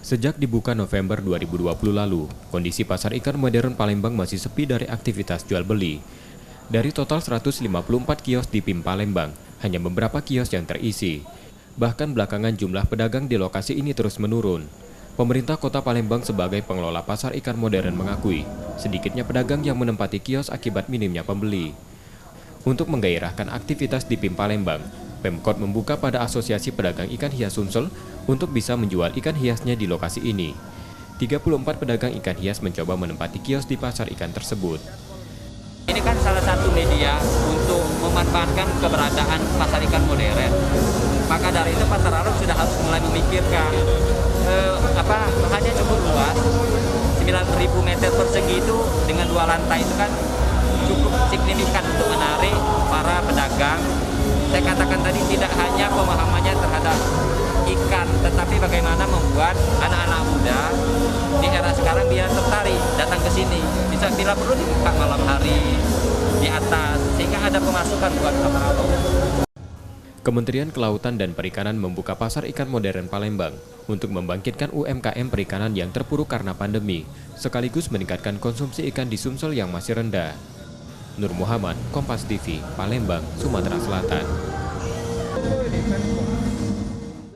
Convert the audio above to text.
Sejak dibuka November 2020 lalu, kondisi pasar ikan modern Palembang masih sepi dari aktivitas jual beli. Dari total 154 kios di PIM Palembang, hanya beberapa kios yang terisi. Bahkan belakangan jumlah pedagang di lokasi ini terus menurun. Pemerintah Kota Palembang sebagai pengelola pasar ikan modern mengakui, sedikitnya pedagang yang menempati kios akibat minimnya pembeli. Untuk menggairahkan aktivitas di PIM Palembang, Pemkot membuka pada Asosiasi Pedagang Ikan Hias Sumsel untuk bisa menjual ikan hiasnya di lokasi ini. 34 pedagang ikan hias mencoba menempati kios di pasar ikan tersebut. Ini kan salah satu media untuk memanfaatkan keberadaan pasar ikan modern. Maka dari itu Pasar Alok sudah harus mulai memikirkan lahannya cukup luas, 9.000 meter persegi itu dengan 2 lantai itu kan cukup signifikan untuk menarik para pedagang. Saya katakan tadi tidak hanya pemahamannya terhadap ikan, tetapi bagaimana membuat anak-anak muda di era sekarang biar tertarik datang ke sini. Bisa bila perlu dibuka malam hari di atas sehingga ada pemasukan buat Pasar Alok. Kementerian Kelautan dan Perikanan membuka pasar ikan modern Palembang untuk membangkitkan UMKM perikanan yang terpuruk karena pandemi, sekaligus meningkatkan konsumsi ikan di Sumsel yang masih rendah. Nur Muhammad, Kompas TV, Palembang, Sumatera Selatan.